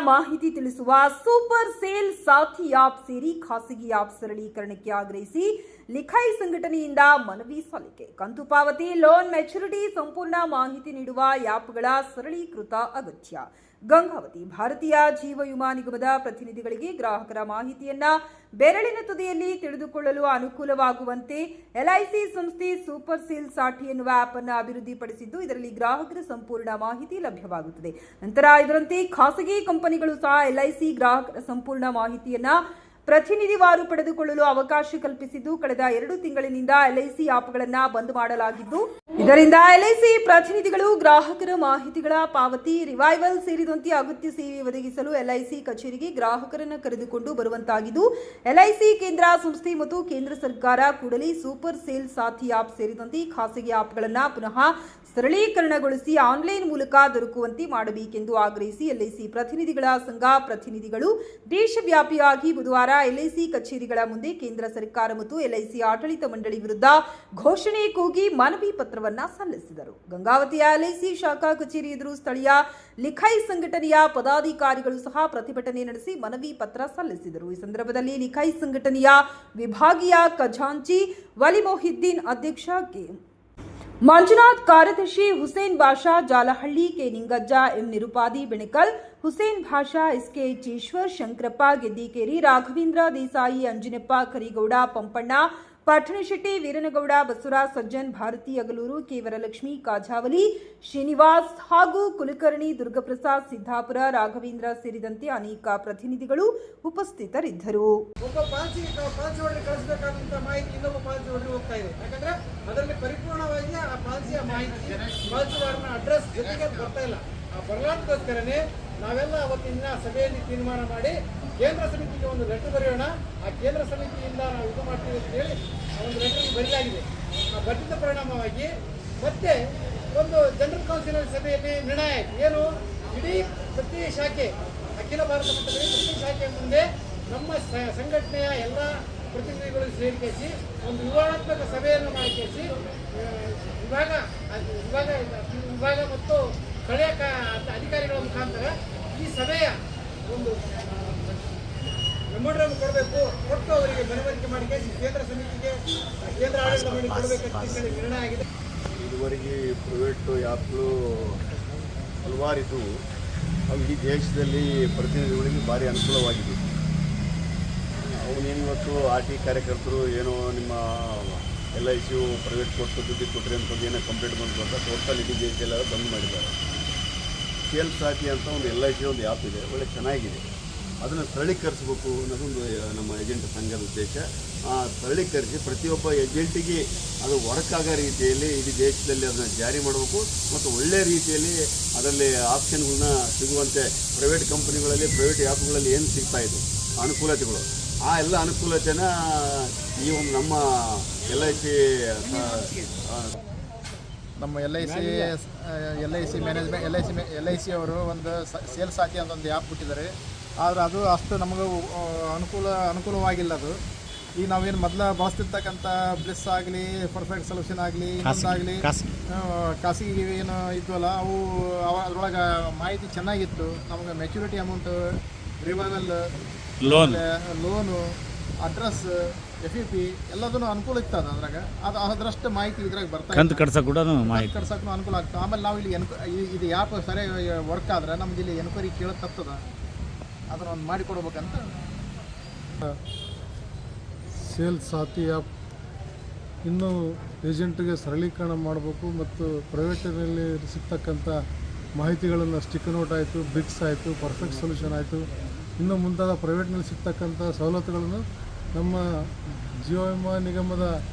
ಮಾಹಿತಿ ತಿಳಿಸುವ super sale ಸಾಥಿ app ಸೇರಿ ಖಾಸಗಿ ಆಪ್ ಸರಳೀಕರಣಕ್ಕೆ ಆಗ್ರಹಿಸಿ ಲಿಖೈ ಸಂಘಟನೆಯಿಂದ ಮನವಿ ಸಲ್ಲಿಕೆ. ಕಂತು ಪಾವತಿ, ಲೋನ್ ಮೆಚುರಿಟಿ ಸಂಪೂರ್ಣ ಮಾಹಿತಿ ನೀಡುವ ಆಪ್ಗಳ ಸರಳೀಕೃತ ಅಗತ್ಯ. ಗಂಗಾವತಿ ಭಾರತೀಯ ಜೀವ ವಿಮಾ ನಿಗಮದ ಪ್ರತಿನಿಧಿಗಳಿಗೆ ಗ್ರಾಹಕರ ಮಾಹಿತಿಯನ್ನ ಬೆರಳಿನ ತುದಿಯಲ್ಲಿ ತಿಳಿದುಕೊಳ್ಳಲು ಅನುಕೂಲವಾಗುವಂತೆ ಎಲ್ಐಸಿ ಸಂಸ್ಥೆ ಸೂಪರ್ ಸೇಲ್ ಸಾಥಿ ಎನ್ನುವ ಆಪ್ ಅನ್ನು ಅಭಿವೃದ್ಧಿಪಡಿಸಿದ್ದು, ಇದರಲ್ಲಿ ಗ್ರಾಹಕರ ಸಂಪೂರ್ಣ ಮಾಹಿತಿ ಲಭ್ಯವಾಗುತ್ತದೆ. ನಂತರ ಇದರಂತೆ ಖಾಸಗಿ ಕಂಪನಿಗಳು ಸಹ ಎಲ್ಐಸಿ ಗ್ರಾಹಕರ ಸಂಪೂರ್ಣ ಮಾಹಿತಿಯನ್ನ ಪ್ರತಿನಿಧಿವಾರು ಪಡೆದುಕೊಳ್ಳಲು ಅವಕಾಶ ಕಲ್ಪಿಸಿದ್ದು, ಕಳೆದ 2 ತಿಂಗಳಿನಿಂದ ಎಲ್ಐಸಿ ಆಪ್ಗಳನ್ನು ಬಂದ್ ಮಾಡಲಾಗಿದ್ದು, ಇದರಿಂದ ಎಲ್ಐಸಿ ಪ್ರತಿನಿಧಿಗಳು ಗ್ರಾಹಕರ ಮಾಹಿತಿಗಳ ಪಾವತಿ, ರಿವೈವಲ್ ಸೇರಿದಂತೆ ಅಗತ್ಯ ಸೇವೆ ಒದಗಿಸಲು ಎಲ್ಐಸಿ ಕಚೇರಿಗೆ ಗ್ರಾಹಕರನ್ನು ಕರೆದುಕೊಂಡು ಬರುವಂತಾಗಿದ್ದು, ಎಲ್ಐಸಿ ಕೇಂದ್ರ ಸಂಸ್ಥೆ ಮತ್ತು ಕೇಂದ್ರ ಸರ್ಕಾರ ಕೂಡಲೇ ಸೂಪರ್ ಸೇಲ್ ಸಾಥಿ ಆಪ್ ಸೇರಿದಂತೆ ಖಾಸಗಿ ಆಪ್ಗಳನ್ನು ಪುನಃ ಸರಳೀಕರಣಗೊಳಿಸಿ ಆನ್ಲೈನ್ ಮೂಲಕ ದೊರಕುವಂತೆ ಮಾಡಬೇಕೆಂದು ಆಗ್ರಹಿಸಿ ಎಲ್ಐಸಿ ಪ್ರತಿನಿಧಿಗಳ ಸಂಘ ಪ್ರತಿನಿಧಿಗಳು ದೇಶವ್ಯಾಪಿಯಾಗಿ ಬುಧವಾರ ಎಲ್ಐಸಿ ಕಚೇರಿಗಳ ಮುಂದೆ ಕೇಂದ್ರ ಸರ್ಕಾರ ಮತ್ತು ಎಲ್ಐಸಿ ಆಡಳಿತ ಮಂಡಳಿ ವಿರುದ್ಧ ಘೋಷಣೆ ಕೂಗಿ ಮನವಿ ಪತ್ರವನ್ನ ಸಲ್ಲಿಸಿದರು. ಗಂಗಾವತಿಯ ಎಲ್ಐಸಿ ಶಾಖಾ ಕಚೇರಿ ಎದುರು ಸ್ಥಳೀಯ ಲಿಖೈ ಸಂಘಟನೆಯ ಪದಾಧಿಕಾರಿಗಳು ಸಹ ಪ್ರತಿಭಟನೆ ನಡೆಸಿ ಮನವಿ ಪತ್ರ ಸಲ್ಲಿಸಿದರು. ಈ ಸಂದರ್ಭದಲ್ಲಿ ಲಿಖೈ ಸಂಘಟನೆಯ ವಿಭಾಗೀಯ ಖಜಾಂಚಿ ವಲಿಮೊಹಿದ್ದೀನ್, ಅಧ್ಯಕ್ಷ ಕೆ ಮಂಜುನಾಥ್, ಕಾರ್ಯದರ್ಶಿ ಹುಸೇನ್ ಬಾಷಾ ಜಾಲಹಳ್ಳಿ, ಕೆ ನಿಂಗಜ್ಜ, ಎಂ ನಿರುಪಾದಿ ಬೆಣಕಲ್, ಹುಸೇನ್ ಭಾಷಾ, ಎಸ್ಕೆ ಈಶ್ವರ್, ಶಂಕರಪ್ಪ ಗೆದ್ದಿಕೇರಿ, ರಾಘವೇಂದ್ರ ದೇಸಾಯಿ, ಅಂಜನಪ್ಪ ಕರಿಗೌಡ, ಪಂಪಣ್ಣ ಪಟ್ಟಣಶೆಟ್ಟಿ, ವೀರನಗೌಡ, ಬಸವರಾಜ್ ಸಜ್ಜನ್, ಭಾರತಿ ಅಗಲೂರು, ಕೆ ವರಲಕ್ಷ್ಮಿ ಕಾಜಾವಲಿ, ಶ್ರೀನಿವಾಸ್ ಹಾಗೂ ಕುಲಕರ್ಣಿ, ದುರ್ಗಪ್ರಸಾದ್, ಸಿದ್ದಾಪುರ, ರಾಘವೇಂದ್ರ ಸೇರಿದಂತೆ ಅನೇಕ ಪ್ರತಿನಿಧಿಗಳು ಉಪಸ್ಥಿತರಿದ್ದರು. ಒಬ್ಬ ಪಾಲಿಸಿ ಹೊಡೆದು ಕಳಿಸಬೇಕಾದಂತ ಮಾಹಿತಿ ಇನ್ನೊಬ್ಬ ಪಾಲಿಸಿ ಹೊಡೆದು ಹೋಗ್ತಾ ಇದೆ. ಯಾಕಂದ್ರೆ ಅದರಲ್ಲಿ ಪರಿಪೂರ್ಣವಾಗಿ ಆ ಪಾಲಿಸಿಯ ಮಾಹಿತಿ ಪಾಲಿಸಿದಾರನ ಅಡ್ರೆಸ್ ಜೊತೆಗೆ ಬರ್ತಾ ಇಲ್ಲ. ಆ ಬರಲಾಟಕ್ಕೋಸ್ಕರನೇ ನಾವೆಲ್ಲ ಅವತ್ತಿನ ಸಭೆಯಲ್ಲಿ ತೀರ್ಮಾನ ಮಾಡಿ ಕೇಂದ್ರ ಸಮಿತಿಗೆ ಒಂದು ಲೆಟರ್ ಬರೆಯೋಣ. ಆ ಕೇಂದ್ರ ಸಮಿತಿಯಿಂದ ನಾವು ಇದು ಮಾಡ್ತೀವಿ ಅಂತ ಹೇಳಿ ಆ ಒಂದು ಲೆಟರ್ ಬರೆಯಲಾಗಿದೆ. ಆ ಬರೆದ ಪರಿಣಾಮವಾಗಿ ಮತ್ತೆ ಒಂದು ಜನರಲ್ ಕೌನ್ಸಿಲ್ ಸಭೆಯಲ್ಲಿ ನಿರ್ಣಯ ಆಯಿತು. ಏನು, ಇಡೀ ಪ್ರತಿ ಶಾಖೆ, ಅಖಿಲ ಭಾರತ ಮಟ್ಟದಲ್ಲಿ ಪ್ರತಿ ಶಾಖೆ ಮುಂದೆ ನಮ್ಮ ಸಂಘಟನೆಯ ಎಲ್ಲ ಪ್ರತಿನಿಧಿಗಳು ಸೇರಿಸಿ ಒಂದು ವಿವರಣಾತ್ಮಕ ಸಭೆಯನ್ನು ಮಾಡಿಸಿ ವಿಭಾಗ ಮತ್ತು ಸ್ಥಳೀಯ ಅಧಿಕಾರಿಗಳ ಮುಖಾಂತರ ಈ ಸಭೆಯ ಒಂದು ಮೆಮೊಂಡರಂ ಕೊಡಬೇಕು, ಕೊಟ್ಟು ಅವರಿಗೆ ಮನವರಿಕೆ ಮಾಡಿ ಕೇಂದ್ರ ಸಮಿತಿಗೆ ಕೇಂದ್ರ ಆಡಳಿತ ಮಂಡಳಿ ಕೊಡಬೇಕಂತ ನಿರ್ಣಯ ಆಗಿದೆ. ಇದುವರೆಗೆ ಪ್ರೈವೇಟ್ ಆ್ಯಪ್ಗಳು ಹಲವಾರಿದ್ದು ಅವು ಈ ದೇಶದಲ್ಲಿ ಪ್ರತಿನಿಧಿಗಳಿಗೆ ಭಾರಿ ಅನುಕೂಲವಾಗಿದೆ. ಅವನೇನು ಇವತ್ತು RT ಕಾರ್ಯಕರ್ತರು ಏನೋ ನಿಮ್ಮ LIC ಪ್ರೈವೇಟ್ ಕೊಟ್ಟು ದುಡ್ಡು ಕೊಟ್ಟರೆ ಅಂತಂದು ಏನೋ ಕಂಪ್ಲೇಂಟ್ ಬಂದು ಅಂತ ಟೋಟಲ್ ಇಡೀ ದೇಶದಲ್ಲೆಲ್ಲ ಬಂದ್ ಮಾಡಿದ್ದಾರೆ. ಸೇಲ್ ಸಾಥಿ ಅಂತ ಒಂದು LIC ಒಂದು ಆ್ಯಪ್ ಇದೆ, ಒಳ್ಳೆ ಚೆನ್ನಾಗಿದೆ. ಅದನ್ನು ಸರಳೀಕರಿಸಬೇಕು ಅನ್ನೋದೊಂದು ನಮ್ಮ ಏಜೆಂಟ್ ಸಂಘದ ಉದ್ದೇಶ. ಸರಳೀಕರಿಸಿ ಪ್ರತಿಯೊಬ್ಬ ಏಜೆಂಟಿಗೆ ಅದು ವರ್ಕ್ ಆಗೋ ರೀತಿಯಲ್ಲಿ ಇಡೀ ದೇಶದಲ್ಲಿ ಅದನ್ನು ಜಾರಿ ಮಾಡಬೇಕು ಮತ್ತು ಒಳ್ಳೆಯ ರೀತಿಯಲ್ಲಿ ಅದರಲ್ಲಿ ಆಪ್ಷನ್ಗಳನ್ನ ಸಿಗುವಂತೆ ಪ್ರೈವೇಟ್ ಕಂಪ್ನಿಗಳಲ್ಲಿ ಪ್ರೈವೇಟ್ ಆ್ಯಪ್ಗಳಲ್ಲಿ ಏನು ಸಿಗ್ತಾಯಿತ್ತು ಅನುಕೂಲತೆಗಳು, ಆ ಎಲ್ಲ ಅನುಕೂಲತೆನ ಈ ಒಂದು ನಮ್ಮ LIC ಮ್ಯಾನೇಜ್ಮೆಂಟ್ LIC ಅವರು ಒಂದು ಸೇಲ್ ಸಾಥಿ ಅಂತ ಒಂದು ಆ್ಯಪ್ ಬಿಟ್ಟಿದ್ದಾರೆ. ಆದರೆ ಅದು ಅಷ್ಟು ನಮಗೆ ಅನುಕೂಲವಾಗಿಲ್ಲ. ಅದು ಈಗ ನಾವೇನು ಮೊದಲು ಬಳಸ್ತಿರ್ತಕ್ಕಂಥ ಬ್ಲಿಸ್ ಆಗಲಿ, ಪರ್ಫೆಕ್ಟ್ ಸೊಲ್ಯೂಷನ್ ಆಗಲಿ, ಇನ್ನೊಂದಾಗಲಿ, ಖಾಸಗಿ ಏನು ಇದ್ವಲ್ಲ ಅವು ಅದರೊಳಗೆ ಮಾಹಿತಿ ಚೆನ್ನಾಗಿತ್ತು. ನಮಗೆ maturity amount, revival, loan, address, FEP ಎಲ್ಲದೂ ಅನುಕೂಲ ಇತ್ತು. ಅದ್ರಾಗ ಅದರಷ್ಟು ಮಾಹಿತಿ ಇದ್ರಾಗ ಬರ್ತಾ ಕಟ್ಸೋಕ್ಕೂ ಅನುಕೂಲ ಆಗ್ತದೆ. ಆಮೇಲೆ ನಾವು ಇಲ್ಲಿ ಇದು ಆ್ಯಪ್ ಸರಿಯಾಗಿ ವರ್ಕ್ ಆದ್ರೆ ನಮ್ದು ಇಲ್ಲಿ ಎನ್ಕ್ವೈರಿ ಕೇಳತ್ತದ, ಅದನ್ನು ಒಂದು ಮಾಡಿಕೊಡ್ಬೇಕಂತ. ಸೇಲ್ ಸಾಥಿ ಆ್ಯಪ್ ಇನ್ನೂ ಏಜೆಂಟ್ಗೆ ಸರಳೀಕರಣ ಮಾಡಬೇಕು ಮತ್ತು ಪ್ರೈವೇಟಿನಲ್ಲಿ ಸಿಗ್ತಕ್ಕಂಥ ಮಾಹಿತಿಗಳನ್ನು ಸ್ಟಿಕ್ ನೋಟ್ ಆಯಿತು, ಬ್ರಿಕ್ಸ್ ಆಯಿತು, ಪರ್ಫೆಕ್ಟ್ ಸೊಲ್ಯೂಷನ್ ಆಯಿತು, ಇನ್ನು ಮುಂತಾದ ಪ್ರೈವೇಟ್ನಲ್ಲಿ ಸಿಗ್ತಕ್ಕಂಥ ಸವಲತ್ತುಗಳನ್ನು ನಮ್ಮ ಜೀವ ವಿಮಾ ನಿಗಮದ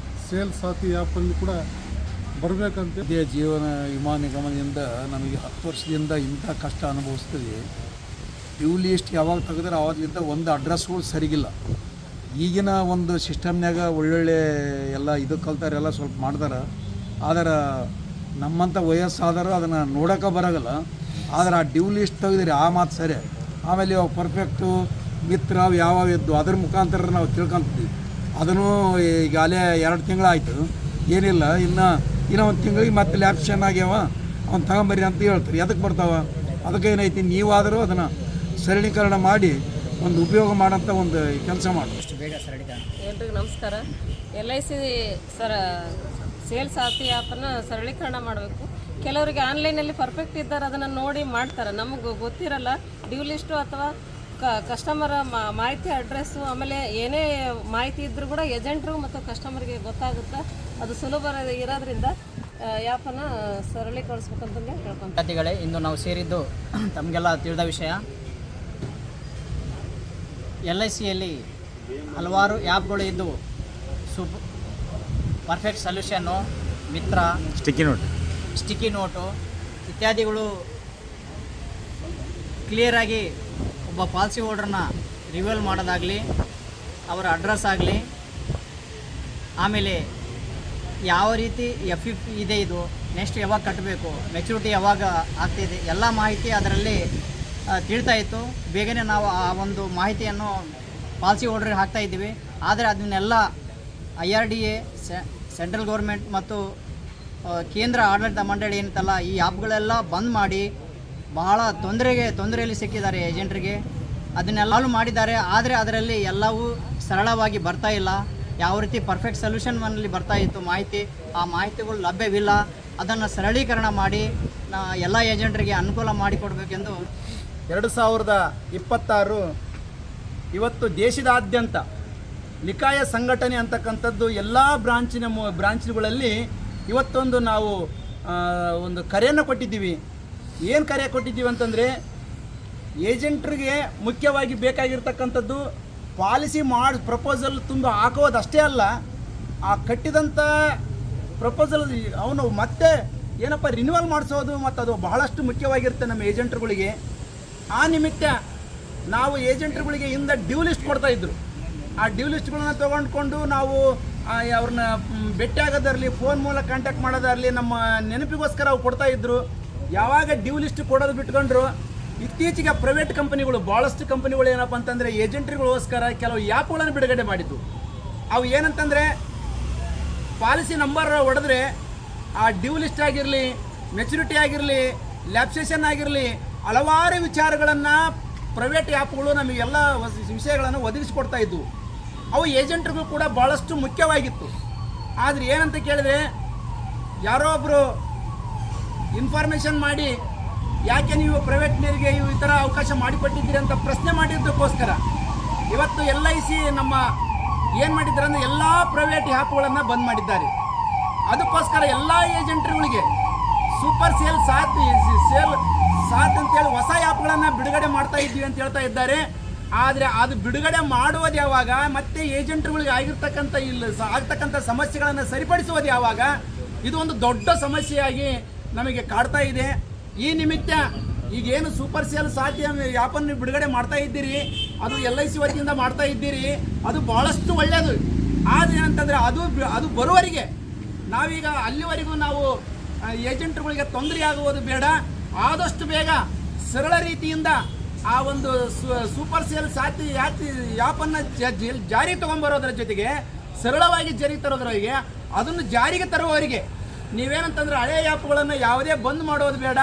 ಸೇಲ್ ಸಾಥಿ ಆ್ಯಪಲ್ಲಿ ಕೂಡ ಬರಬೇಕಂತ. ಜೀವನ ವಿಮಾ ನಿಗಮದಿಂದ ನಮಗೆ 10 ವರ್ಷದಿಂದ ಇಂಥ ಕಷ್ಟ ಅನುಭವಿಸ್ತೀವಿ. ಡ್ಯೂ ಲಿಸ್ಟ್ ಯಾವಾಗ ತೆಗೆದ್ರೆ ಆವಾಗಲಿಂದ ಒಂದು ಅಡ್ರೆಸ್ಗಳು ಸರಿಗಿಲ್ಲ. ಈಗಿನ ಒಂದು ಸಿಸ್ಟಮ್ನಾಗ ಒಳ್ಳೊಳ್ಳೆ ಎಲ್ಲ ಇದು ಕಲ್ತಾರೆಲ್ಲ ಸ್ವಲ್ಪ ಮಾಡ್ತಾರೆ. ಆದರೆ ನಮ್ಮಂಥ ವಯಸ್ಸಾದರೂ ಅದನ್ನು ನೋಡೋಕೆ ಬರೋಲ್ಲ. ಆದರೆ ಆ ಡ್ಯೂ ಲಿಸ್ಟ್ ತೆಗೆದ್ರಿ ಆ ಮಾತು ಸರಿ. ಆಮೇಲೆ ಇವಾಗ ಪರ್ಫೆಕ್ಟು, ಮಿತ್ರ ಅವು ಯಾವ್ಯಾವ ಇದ್ದು ಅದ್ರ ಮುಖಾಂತರ ನಾವು ತಿಳ್ಕೊತೀವಿ. ಅದನ್ನು ಈಗ ಅಲ್ಲೇ 2 ತಿಂಗಳಾಯಿತು, ಏನಿಲ್ಲ. ಇನ್ನೂ ಒಂದು ತಿಂಗಳಿಗೆ ಮತ್ತೆ ಲ್ಯಾಪ್ಷನ್ ಆಗ್ಯಾವ, ಅವ್ನು ತಗೊಂಬರ್ರಿ ಅಂತ ಹೇಳ್ತಾರೆ. ಎದಕ್ಕೆ ಬರ್ತಾವೆ? ಅದಕ್ಕೆ ಏನೈತಿ, ನೀವಾದರೂ ಅದನ್ನು ಸರಳೀಕರಣ ಮಾಡಿ ಒಂದು ಉಪಯೋಗ ಮಾಡೋಂಥ ಒಂದು ಕೆಲಸ ಮಾಡಿ. ಎಲ್ರಿಗೂ ನಮಸ್ಕಾರ. LIC ಸೇಲ್ಸ್ ಸಾಥಿ ಆ್ಯಪನ್ನು ಸರಳೀಕರಣ ಮಾಡಬೇಕು. ಕೆಲವರಿಗೆ ಆನ್ಲೈನಲ್ಲಿ ಪರ್ಫೆಕ್ಟ್ ಇದ್ದಾರೆ, ಅದನ್ನು ನೋಡಿ ಮಾಡ್ತಾರೆ. ನಮಗೆ ಗೊತ್ತಿರಲ್ಲ ಡ್ಯೂ ಲಿಸ್ಟು ಅಥವಾ ಕಸ್ಟಮರ ಮಾಹಿತಿ ಅಡ್ರೆಸ್ಸು, ಆಮೇಲೆ ಏನೇ ಮಾಹಿತಿ ಇದ್ದರೂ ಕೂಡ ಏಜೆಂಟ್ರು ಮತ್ತು ಕಸ್ಟಮರ್ಗೆ ಗೊತ್ತಾಗುತ್ತೆ. ಅದು ಸುಲಭ ಇರೋದ್ರಿಂದ ಆ್ಯಪನ್ನು ಸರಳೀಕರಿಸ್ಬೇಕಂತಂದು ಹೇಳ್ಕೊಂತ ವಿದ್ಯಾರ್ಥಿಗಳೇ, ಇಂದು ನಾವು ಸೇರಿದ್ದು ತಮಗೆಲ್ಲ ತಿಳಿದ ವಿಷಯ. LICಯಲ್ಲಿ ಹಲವಾರು ಆ್ಯಪ್ಗಳು ಇದ್ದವು. ಪರ್ಫೆಕ್ಟ್ ಸೊಲ್ಯೂಷನ್ನು, ಮಿತ್ರ, ಸ್ಟಿಕ್ಕಿ ನೋಟು ಇತ್ಯಾದಿಗಳು ಕ್ಲಿಯರಾಗಿ ಒಬ್ಬ ಪಾಲಿಸಿ ಹೋಲ್ಡರ್ನ ರಿವ್ಯೂಲ್ ಮಾಡೋದಾಗಲಿ, ಅವರ ಅಡ್ರೆಸ್ ಆಗಲಿ, ಆಮೇಲೆ ಯಾವ ರೀತಿ FF ಇದೆ, ಇದು ನೆಕ್ಸ್ಟ್ ಯಾವಾಗ ಕಟ್ಟಬೇಕು, ಮೆಚುರಿಟಿ ಯಾವಾಗ ಆಗ್ತಿದೆ, ಎಲ್ಲ ಮಾಹಿತಿ ಅದರಲ್ಲಿ ತಿಳ್ತಾ ಇತ್ತು. ಬೇಗನೆ ನಾವು ಆ ಒಂದು ಮಾಹಿತಿಯನ್ನು ಪಾಲಿಸಿ ಹೋಲ್ಡರ್ಗೆ ಹಾಕ್ತಾಯಿದ್ದೀವಿ. ಆದರೆ ಅದನ್ನೆಲ್ಲ IRDA, ಸೆಂಟ್ರಲ್ ಗೌರ್ಮೆಂಟ್ ಮತ್ತು ಕೇಂದ್ರ ಆಡಳಿತ ಮಂಡಳಿ ಏನಿತ್ತಲ್ಲ, ಈ ಆ್ಯಪ್ಗಳೆಲ್ಲ ಬಂದ್ ಮಾಡಿ ಬಹಳ ತೊಂದರೆಯಲ್ಲಿ ಸಿಕ್ಕಿದ್ದಾರೆ ಏಜೆಂಟ್ರಿಗೆ. ಅದನ್ನೆಲ್ಲವೂ ಮಾಡಿದ್ದಾರೆ, ಆದರೆ ಅದರಲ್ಲಿ ಎಲ್ಲವೂ ಸರಳವಾಗಿ ಬರ್ತಾ ಇಲ್ಲ. ಯಾವ ರೀತಿ ಪರ್ಫೆಕ್ಟ್ ಸೊಲ್ಯೂಷನ್ನಲ್ಲಿ ಬರ್ತಾ ಇತ್ತು ಮಾಹಿತಿ, ಆ ಮಾಹಿತಿಗಳು ಲಭ್ಯವಿಲ್ಲ. ಅದನ್ನು ಸರಳೀಕರಣ ಮಾಡಿ ಎಲ್ಲ ಏಜೆಂಟ್ರಿಗೆ ಅನುಕೂಲ ಮಾಡಿಕೊಡ್ಬೇಕೆಂದು 2026 ಇವತ್ತು ದೇಶದಾದ್ಯಂತ ನಿಕಾಯ ಸಂಘಟನೆ ಅಂತಕ್ಕಂಥದ್ದು ಎಲ್ಲ ಬ್ರಾಂಚ್ಗಳಲ್ಲಿ ಇವತ್ತೊಂದು ನಾವು ಒಂದು ಕರೆಯನ್ನು ಕೊಟ್ಟಿದ್ದೀವಿ. ಏನು ಕರೆ ಕೊಟ್ಟಿದ್ದೀವಿ ಅಂತಂದರೆ, ಏಜೆಂಟ್ರಿಗೆ ಮುಖ್ಯವಾಗಿ ಬೇಕಾಗಿರ್ತಕ್ಕಂಥದ್ದು ಪಾಲಿಸಿ ಪ್ರಪೋಸಲ್ ತುಂಬ ಹಾಕೋದಷ್ಟೇ ಅಲ್ಲ, ಆ ಕಟ್ಟಿದಂಥ ಪ್ರಪೋಸಲ್ ಅವನು ಮತ್ತೆ ಏನಪ್ಪ ರಿನ್ಯೂವಲ್ ಮಾಡಿಸೋದು, ಮತ್ತು ಅದು ಬಹಳಷ್ಟು ಮುಖ್ಯವಾಗಿರುತ್ತೆ ನಮ್ಮ ಏಜೆಂಟ್ರುಗಳಿಗೆ. ಆ ನಿಮಿತ್ತ ನಾವು ಏಜೆಂಟ್ರುಗಳಿಗೆ ಇಂದ ಡ್ಯೂ ಲಿಸ್ಟ್ ಕೊಡ್ತಾಯಿದ್ರು. ಆ ಡ್ಯೂ ಲಿಸ್ಟ್ಗಳನ್ನ ತೊಗೊಂಡ್ಕೊಂಡು ನಾವು ಅವ್ರನ್ನ ಭೇಟಿ ಆಗೋದಾರಲಿ, ಫೋನ್ ಮೂಲಕ ಕಾಂಟ್ಯಾಕ್ಟ್ ಮಾಡೋದಾರಲಿ, ನಮ್ಮ ನೆನಪಿಗೋಸ್ಕರ ಅವು ಕೊಡ್ತಾಯಿದ್ರು. ಯಾವಾಗ ಡ್ಯೂ ಲಿಸ್ಟ್ ಕೊಡೋದು ಬಿಟ್ಕೊಂಡ್ರು, ಇತ್ತೀಚೆಗೆ ಪ್ರೈವೇಟ್ ಕಂಪನಿಗಳು, ಭಾಳಷ್ಟು ಕಂಪನಿಗಳು ಏನಪ್ಪ ಅಂತಂದರೆ ಏಜೆಂಟ್ರಿಗೋಸ್ಕರ ಕೆಲವು ಆ್ಯಪ್ಗಳನ್ನು ಬಿಡುಗಡೆ ಮಾಡಿದ್ದು. ಅವು ಏನಂತಂದರೆ, ಪಾಲಿಸಿ ನಂಬರ್ ಹೊಡೆದ್ರೆ ಆ ಡ್ಯೂ ಲಿಸ್ಟ್ ಆಗಿರಲಿ, ಮೆಚುರಿಟಿ ಆಗಿರಲಿ, ಲ್ಯಾಪ್ಸೇಷನ್ ಆಗಿರಲಿ, ಹಲವಾರು ವಿಚಾರಗಳನ್ನು ಪ್ರೈವೇಟ್ ಆ್ಯಪ್ಗಳು ನಮಗೆಲ್ಲ ವಿಷಯಗಳನ್ನು ಒದಗಿಸಿಕೊಡ್ತಾ ಇದ್ದವು. ಅವು ಏಜೆಂಟ್ರಿಗೂ ಕೂಡ ಭಾಳಷ್ಟು ಮುಖ್ಯವಾಗಿತ್ತು. ಆದರೆ ಏನಂತ ಕೇಳಿದ್ರೆ, ಯಾರೋ ಒಬ್ಬರು ಇನ್ಫಾರ್ಮೇಷನ್ ಮಾಡಿ ಯಾಕೆ ನೀವು ಪ್ರೈವೇಟ್ನವರಿಗೆ ಈ ಥರ ಅವಕಾಶ ಮಾಡಿಕೊಟ್ಟಿದ್ದೀರಿ ಅಂತ ಪ್ರಶ್ನೆ ಮಾಡಿದ್ದಕ್ಕೋಸ್ಕರ ಇವತ್ತು LIC ನಮ್ಮ ಏನು ಮಾಡಿದ್ದಾರೆ ಅಂದರೆ ಎಲ್ಲ ಪ್ರೈವೇಟ್ ಆ್ಯಪ್ಗಳನ್ನು ಬಂದ್ ಮಾಡಿದ್ದಾರೆ. ಅದಕ್ಕೋಸ್ಕರ ಎಲ್ಲ ಏಜೆಂಟ್ರುಗಳಿಗೆ ಸೂಪರ್ ಸೇಲ್ ಸಾಥ್ ಅಂತೇಳಿ ಹೊಸ ಆ್ಯಪ್ಗಳನ್ನು ಬಿಡುಗಡೆ ಮಾಡ್ತಾ ಇದ್ದೀವಿ ಅಂತ ಹೇಳ್ತಾ ಇದ್ದಾರೆ. ಆದರೆ ಅದು ಬಿಡುಗಡೆ ಮಾಡುವುದು ಯಾವಾಗ, ಮತ್ತೆ ಏಜೆಂಟ್ರುಗಳಿಗೆ ಆಗ್ತಕ್ಕಂಥ ಸಮಸ್ಯೆಗಳನ್ನು ಸರಿಪಡಿಸುವುದು ಯಾವಾಗ, ಇದು ಒಂದು ದೊಡ್ಡ ಸಮಸ್ಯೆಯಾಗಿ ನಮಗೆ ಕಾಡ್ತಾ ಇದೆ. ಈ ನಿಮಿತ್ತ ಈಗೇನು ಸೂಪರ್ ಸೇಲ್ ಸಾಥಿ ಆ್ಯಪನ್ನು ಬಿಡುಗಡೆ ಮಾಡ್ತಾ ಇದ್ದೀರಿ, ಅದು LIC ವತಿಯಿಂದ ಮಾಡ್ತಾ ಇದ್ದೀರಿ, ಅದು ಭಾಳಷ್ಟು ಒಳ್ಳೆಯದು. ಆದರೆ ಏನಂತಂದರೆ ಅದು ಬರುವವರೆಗೆ ನಾವೀಗ ಅಲ್ಲಿವರೆಗೂ ನಾವು ಏಜೆಂಟ್ರುಗಳಿಗೆ ತೊಂದರೆ ಆಗುವುದು ಬೇಡ. ಆದಷ್ಟು ಬೇಗ ಸರಳ ರೀತಿಯಿಂದ ಆ ಒಂದು ಸೂಪರ್ ಸೇಲ್ ಸಾಥಿ ಆ್ಯಪನ್ನು ಜಾರಿಗೆ ತೊಗೊಂಬರೋದ್ರ ಜೊತೆಗೆ ಸರಳವಾಗಿ ಜಾರಿಗೆ ತರೋದ್ರೊಳಗೆ ಅದನ್ನು ಜಾರಿಗೆ ತರುವವರಿಗೆ ನೀವೇನಂತಂದ್ರೆ ಹಳೆಯ ಆ್ಯಪ್ಗಳನ್ನು ಯಾವುದೇ ಬಂದ್ ಮಾಡೋದು ಬೇಡ.